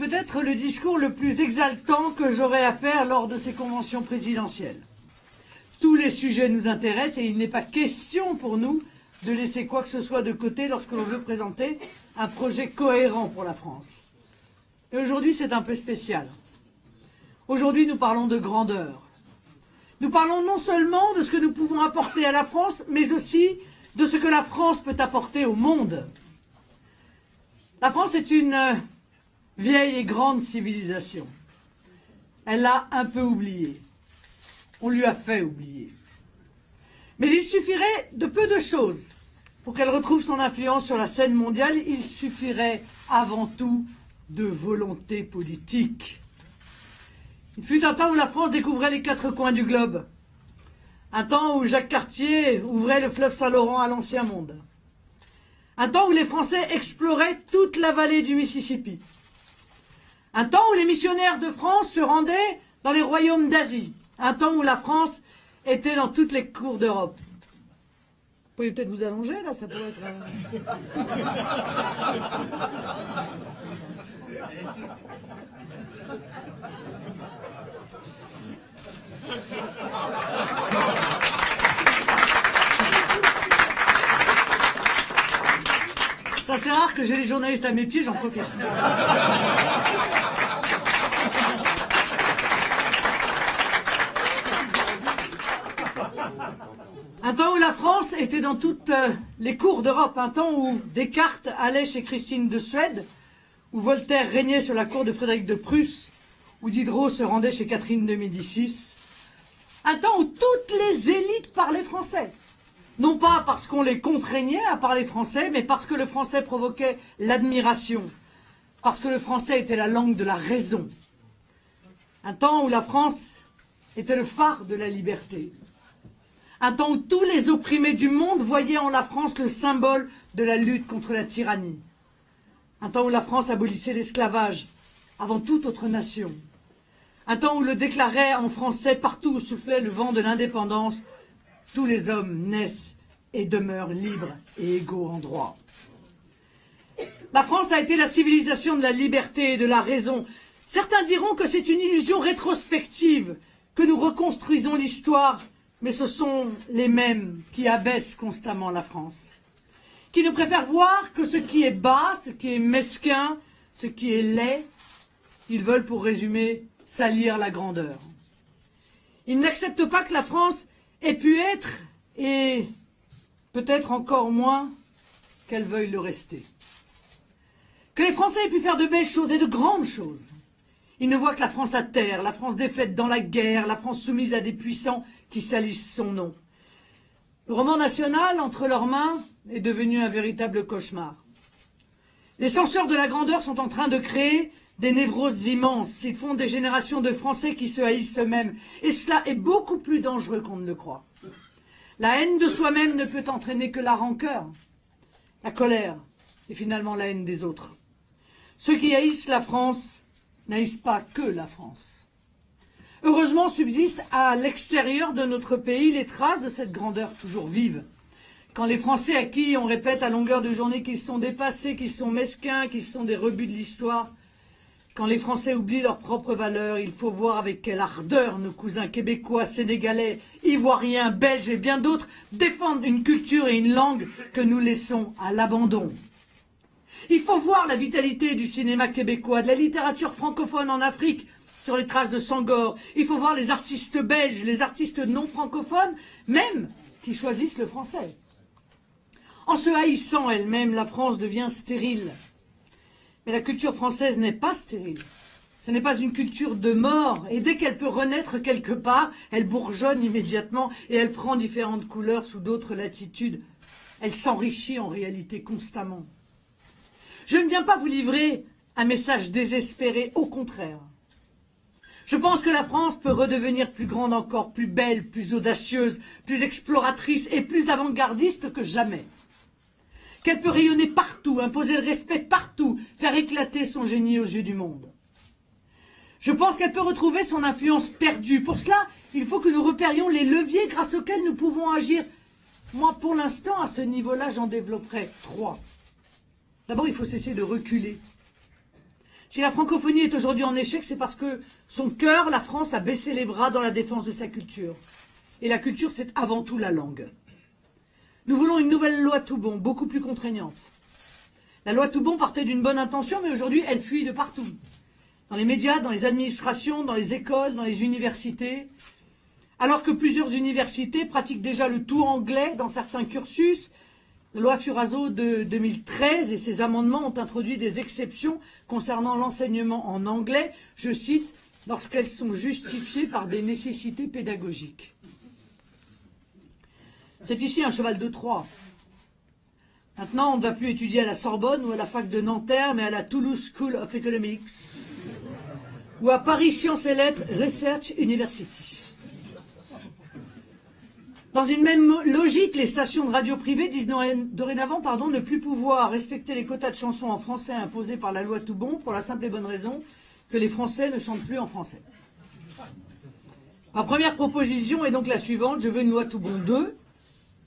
peut-être le discours le plus exaltant que j'aurai à faire lors de ces conventions présidentielles. Tous les sujets nous intéressent et il n'est pas question pour nous de laisser quoi que ce soit de côté lorsque l'on veut présenter un projet cohérent pour la France. Et aujourd'hui, c'est un peu spécial. Aujourd'hui, nous parlons de grandeur. Nous parlons non seulement de ce que nous pouvons apporter à la France, mais aussi de ce que la France peut apporter au monde. La France est une vieille et grande civilisation. Elle l'a un peu oubliée. On lui a fait oublier. Mais il suffirait de peu de choses pour qu'elle retrouve son influence sur la scène mondiale. Il suffirait avant tout de volonté politique. Il fut un temps où la France découvrait les quatre coins du globe. Un temps où Jacques Cartier ouvrait le fleuve Saint-Laurent à l'Ancien Monde. Un temps où les Français exploraient toute la vallée du Mississippi. Un temps où les missionnaires de France se rendaient dans les royaumes d'Asie. Un temps où la France était dans toutes les cours d'Europe. Vous pouvez peut-être vous allonger, là, ça pourrait être... C'est assez rare que j'ai les journalistes à mes pieds, j'en profite. Un temps où la France était dans toutes les cours d'Europe, un temps où Descartes allait chez Christine de Suède, où Voltaire régnait sur la cour de Frédéric de Prusse, où Diderot se rendait chez Catherine de Médicis. Un temps où toutes les élites parlaient français. Non pas parce qu'on les contraignait à parler français, mais parce que le français provoquait l'admiration, parce que le français était la langue de la raison. Un temps où la France était le phare de la liberté. Un temps où tous les opprimés du monde voyaient en la France le symbole de la lutte contre la tyrannie. Un temps où la France abolissait l'esclavage avant toute autre nation. Un temps où le déclarait en français partout où soufflait le vent de l'indépendance: tous les hommes naissent et demeurent libres et égaux en droit. La France a été la civilisation de la liberté et de la raison. Certains diront que c'est une illusion rétrospective, que nous reconstruisons l'histoire, mais ce sont les mêmes qui abaissent constamment la France, qui ne préfèrent voir que ce qui est bas, ce qui est mesquin, ce qui est laid. Ils veulent, pour résumer, salir la grandeur. Ils n'acceptent pas que la France ait pu être, et peut-être encore moins qu'elle veuille le rester. Que les Français aient pu faire de belles choses et de grandes choses. Ils ne voient que la France à terre, la France défaite dans la guerre, la France soumise à des puissants qui salissent son nom. Le roman national, entre leurs mains, est devenu un véritable cauchemar. Les censeurs de la grandeur sont en train de créer des névroses immenses. Ils font des générations de Français qui se haïssent eux-mêmes. Et cela est beaucoup plus dangereux qu'on ne le croit. La haine de soi-même ne peut entraîner que la rancœur, la colère et finalement la haine des autres. Ceux qui haïssent la France n'haïssent pas que la France. Heureusement subsistent à l'extérieur de notre pays les traces de cette grandeur toujours vive. Quand les Français à qui on répète à longueur de journée qu'ils sont dépassés, qu'ils sont mesquins, qu'ils sont des rebuts de l'histoire, quand les Français oublient leurs propres valeurs, il faut voir avec quelle ardeur nos cousins québécois, sénégalais, ivoiriens, belges et bien d'autres défendent une culture et une langue que nous laissons à l'abandon. Il faut voir la vitalité du cinéma québécois, de la littérature francophone en Afrique, sur les traces de Senghor. Il faut voir les artistes belges, les artistes non francophones, même qui choisissent le français. En se haïssant elle-même, la France devient stérile. Mais la culture française n'est pas stérile. Ce n'est pas une culture de mort. Et dès qu'elle peut renaître quelque part, elle bourgeonne immédiatement et elle prend différentes couleurs sous d'autres latitudes. Elle s'enrichit en réalité constamment. Je ne viens pas vous livrer un message désespéré, au contraire. Je pense que la France peut redevenir plus grande encore, plus belle, plus audacieuse, plus exploratrice et plus avant-gardiste que jamais. Qu'elle peut rayonner partout, imposer le respect partout, faire éclater son génie aux yeux du monde. Je pense qu'elle peut retrouver son influence perdue. Pour cela, il faut que nous repérions les leviers grâce auxquels nous pouvons agir. Moi, pour l'instant, à ce niveau-là, j'en développerai 3. D'abord, il faut cesser de reculer. Si la francophonie est aujourd'hui en échec, c'est parce que son cœur, la France, a baissé les bras dans la défense de sa culture. Et la culture, c'est avant tout la langue. Nous voulons une nouvelle loi Toubon, beaucoup plus contraignante. La loi Toubon partait d'une bonne intention, mais aujourd'hui, elle fuit de partout. Dans les médias, dans les administrations, dans les écoles, dans les universités. Alors que plusieurs universités pratiquent déjà le tout anglais dans certains cursus, la loi Furaso de 2013 et ses amendements ont introduit des exceptions concernant l'enseignement en anglais, je cite, lorsqu'elles sont justifiées par des nécessités pédagogiques. C'est ici un cheval de Troie. Maintenant, on ne va plus étudier à la Sorbonne ou à la fac de Nanterre, mais à la Toulouse School of Economics ou à Paris Sciences et Lettres Research University. Dans une même logique, les stations de radio privées disent dorénavant ne plus pouvoir respecter les quotas de chansons en français imposés par la loi Toubon pour la simple et bonne raison que les Français ne chantent plus en français. Ma première proposition est donc la suivante. Je veux une loi Toubon 2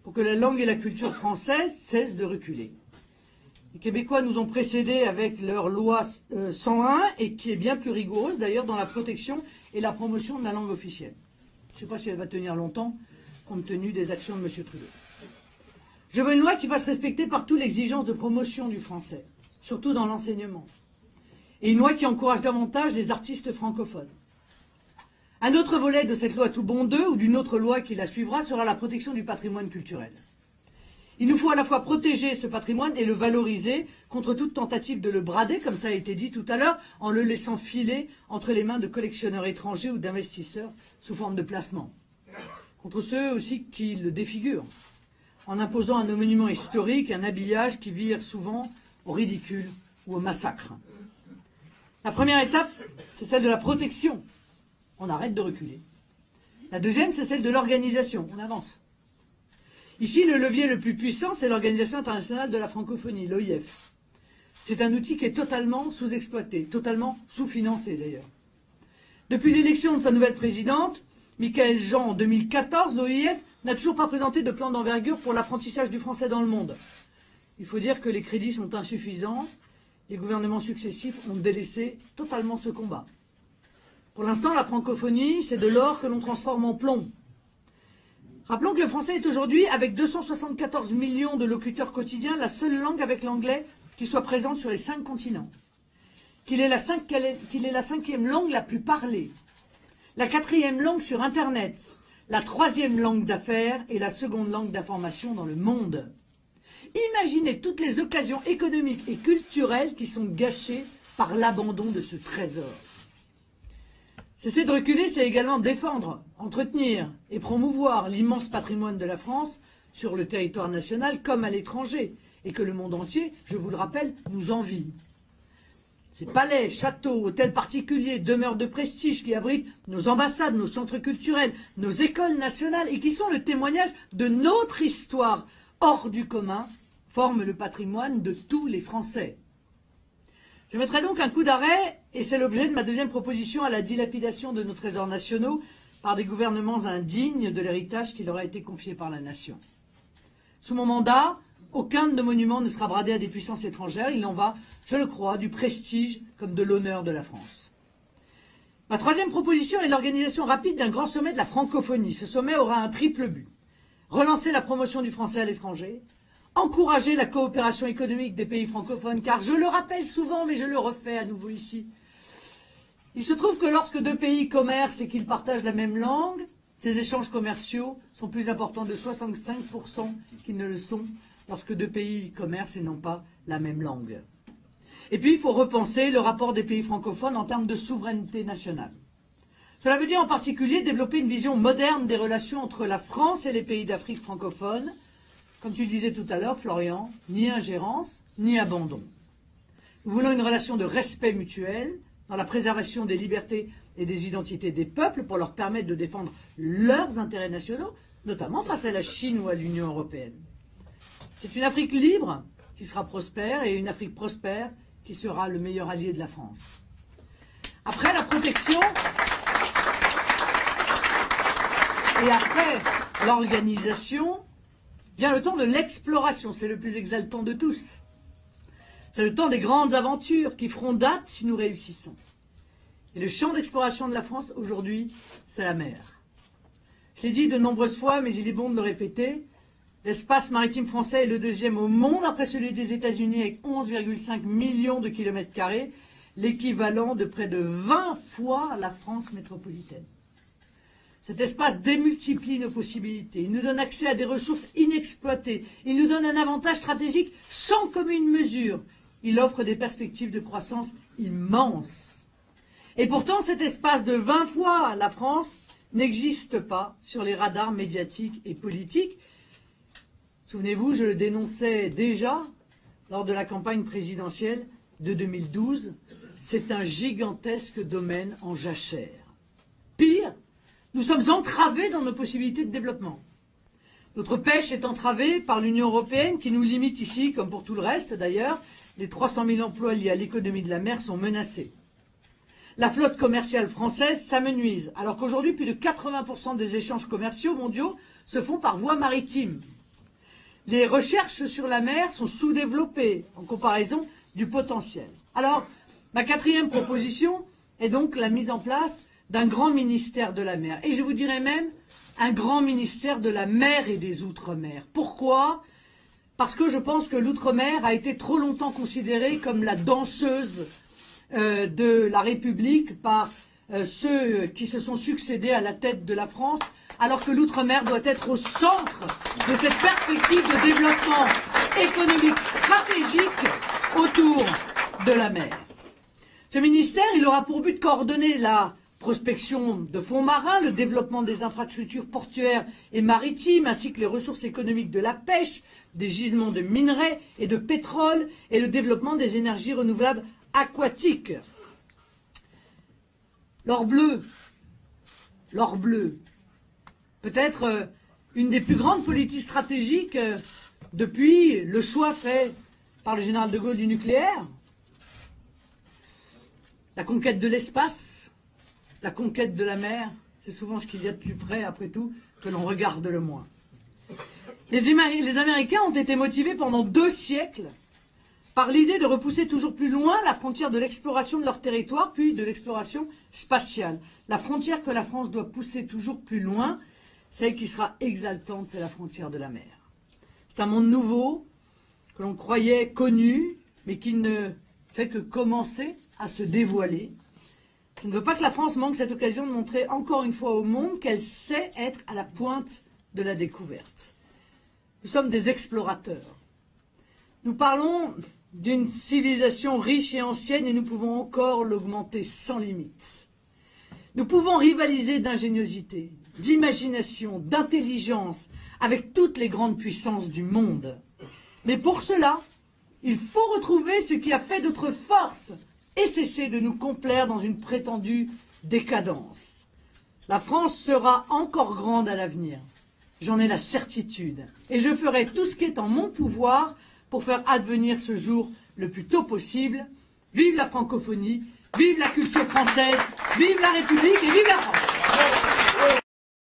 pour que la langue et la culture française cessent de reculer. Les Québécois nous ont précédés avec leur loi 101 et qui est bien plus rigoureuse d'ailleurs dans la protection et la promotion de la langue officielle. Je ne sais pas si elle va tenir longtemps compte tenu des actions de M. Trudeau. Je veux une loi qui fasse respecter partout l'exigence de promotion du français, surtout dans l'enseignement. Et une loi qui encourage davantage les artistes francophones. Un autre volet de cette loi Toubon 2 ou d'une autre loi qui la suivra sera la protection du patrimoine culturel. Il nous faut à la fois protéger ce patrimoine et le valoriser contre toute tentative de le brader, comme ça a été dit tout à l'heure, en le laissant filer entre les mains de collectionneurs étrangers ou d'investisseurs sous forme de placement. Contre ceux aussi qui le défigurent, en imposant à nos monuments historiques un habillage qui vire souvent au ridicule ou au massacre. La première étape, c'est celle de la protection. On arrête de reculer. La deuxième, c'est celle de l'organisation. On avance. Ici, le levier le plus puissant, c'est l'Organisation internationale de la francophonie, l'OIF. C'est un outil qui est totalement sous-exploité, totalement sous-financé d'ailleurs. Depuis l'élection de sa nouvelle présidente, Michaëlle Jean, en 2014, l'OIF n'a toujours pas présenté de plan d'envergure pour l'apprentissage du français dans le monde. Il faut dire que les crédits sont insuffisants. Les gouvernements successifs ont délaissé totalement ce combat. Pour l'instant, la francophonie, c'est de l'or que l'on transforme en plomb. Rappelons que le français est aujourd'hui, avec 274 millions de locuteurs quotidiens, la seule langue avec l'anglais qui soit présente sur les 5 continents. Qu'il est la 5e langue la plus parlée. La 4e langue sur Internet, la 3e langue d'affaires et la 2e langue d'information dans le monde. Imaginez toutes les occasions économiques et culturelles qui sont gâchées par l'abandon de ce trésor. Cesser de reculer, c'est également défendre, entretenir et promouvoir l'immense patrimoine de la France sur le territoire national comme à l'étranger, et que le monde entier, je vous le rappelle, nous envie. Ces palais, châteaux, hôtels particuliers, demeures de prestige qui abritent nos ambassades, nos centres culturels, nos écoles nationales et qui sont le témoignage de notre histoire hors du commun, forment le patrimoine de tous les Français. Je mettrai donc un coup d'arrêt, et c'est l'objet de ma deuxième proposition, à la dilapidation de nos trésors nationaux par des gouvernements indignes de l'héritage qui leur a été confié par la nation. Sous mon mandat, aucun de nos monuments ne sera bradé à des puissances étrangères. Il en va, je le crois, du prestige comme de l'honneur de la France. Ma troisième proposition est l'organisation rapide d'un grand sommet de la francophonie. Ce sommet aura un triple but. Relancer la promotion du français à l'étranger, encourager la coopération économique des pays francophones, car je le rappelle souvent, mais je le refais à nouveau ici. Il se trouve que lorsque deux pays commercent et qu'ils partagent la même langue, ces échanges commerciaux sont plus importants de 65% qu'ils ne le sont lorsque deux pays commercent et n'ont pas la même langue. Et puis, il faut repenser le rapport des pays francophones en termes de souveraineté nationale. Cela veut dire en particulier développer une vision moderne des relations entre la France et les pays d'Afrique francophone. Comme tu le disais tout à l'heure, Florian, ni ingérence, ni abandon. Nous voulons une relation de respect mutuel dans la préservation des libertés et des identités des peuples pour leur permettre de défendre leurs intérêts nationaux, notamment face à la Chine ou à l'Union européenne. C'est une Afrique libre qui sera prospère et une Afrique prospère qui sera le meilleur allié de la France. Après la protection et après l'organisation, vient le temps de l'exploration. C'est le plus exaltant de tous. C'est le temps des grandes aventures qui feront date si nous réussissons. Et le champ d'exploration de la France aujourd'hui, c'est la mer. Je l'ai dit de nombreuses fois, mais il est bon de le répéter. L'espace maritime français est le deuxième au monde après celui des États-Unis avec 11,5 millions de kilomètres carrés, l'équivalent de près de 20 fois la France métropolitaine. Cet espace démultiplie nos possibilités, il nous donne accès à des ressources inexploitées, il nous donne un avantage stratégique sans commune mesure, il offre des perspectives de croissance immenses. Et pourtant, cet espace de 20 fois la France n'existe pas sur les radars médiatiques et politiques. Souvenez-vous, je le dénonçais déjà lors de la campagne présidentielle de 2012, c'est un gigantesque domaine en jachère. Pire, nous sommes entravés dans nos possibilités de développement. Notre pêche est entravée par l'Union européenne qui nous limite ici, comme pour tout le reste d'ailleurs. Les 300 000 emplois liés à l'économie de la mer sont menacés. La flotte commerciale française s'amenuise, alors qu'aujourd'hui plus de 80% des échanges commerciaux mondiaux se font par voie maritime. Les recherches sur la mer sont sous-développées en comparaison du potentiel. Alors, ma quatrième proposition est donc la mise en place d'un grand ministère de la mer. Et je vous dirais même un grand ministère de la mer et des Outre-mer. Pourquoi ? Parce que je pense que l'Outre-mer a été trop longtemps considérée comme la danseuse de la République par ceux qui se sont succédés à la tête de la France, alors que l'Outre-mer doit être au centre de cette perspective de développement économique stratégique autour de la mer. Ce ministère, il aura pour but de coordonner la prospection de fonds marins, le développement des infrastructures portuaires et maritimes, ainsi que les ressources économiques de la pêche, des gisements de minerais et de pétrole, et le développement des énergies renouvelables aquatiques. L'or bleu, peut-être une des plus grandes politiques stratégiques depuis le choix fait par le général de Gaulle du nucléaire, la conquête de l'espace, la conquête de la mer, c'est souvent ce qu'il y a de plus près, après tout, que l'on regarde le moins. Les Américains ont été motivés pendant 2 siècles par l'idée de repousser toujours plus loin la frontière de l'exploration de leur territoire, puis de l'exploration spatiale. La frontière que la France doit pousser toujours plus loin, celle qui sera exaltante, c'est la frontière de la mer. C'est un monde nouveau, que l'on croyait connu, mais qui ne fait que commencer à se dévoiler. Je ne veux pas que la France manque cette occasion de montrer encore une fois au monde qu'elle sait être à la pointe de la découverte. Nous sommes des explorateurs. Nous parlons d'une civilisation riche et ancienne et nous pouvons encore l'augmenter sans limite. Nous pouvons rivaliser d'ingéniosité, d'imagination, d'intelligence avec toutes les grandes puissances du monde. Mais pour cela, il faut retrouver ce qui a fait notre force et cesser de nous complaire dans une prétendue décadence. La France sera encore grande à l'avenir. J'en ai la certitude. Et je ferai tout ce qui est en mon pouvoir pour faire advenir ce jour le plus tôt possible. Vive la francophonie, vive la culture française, vive la République et vive la France!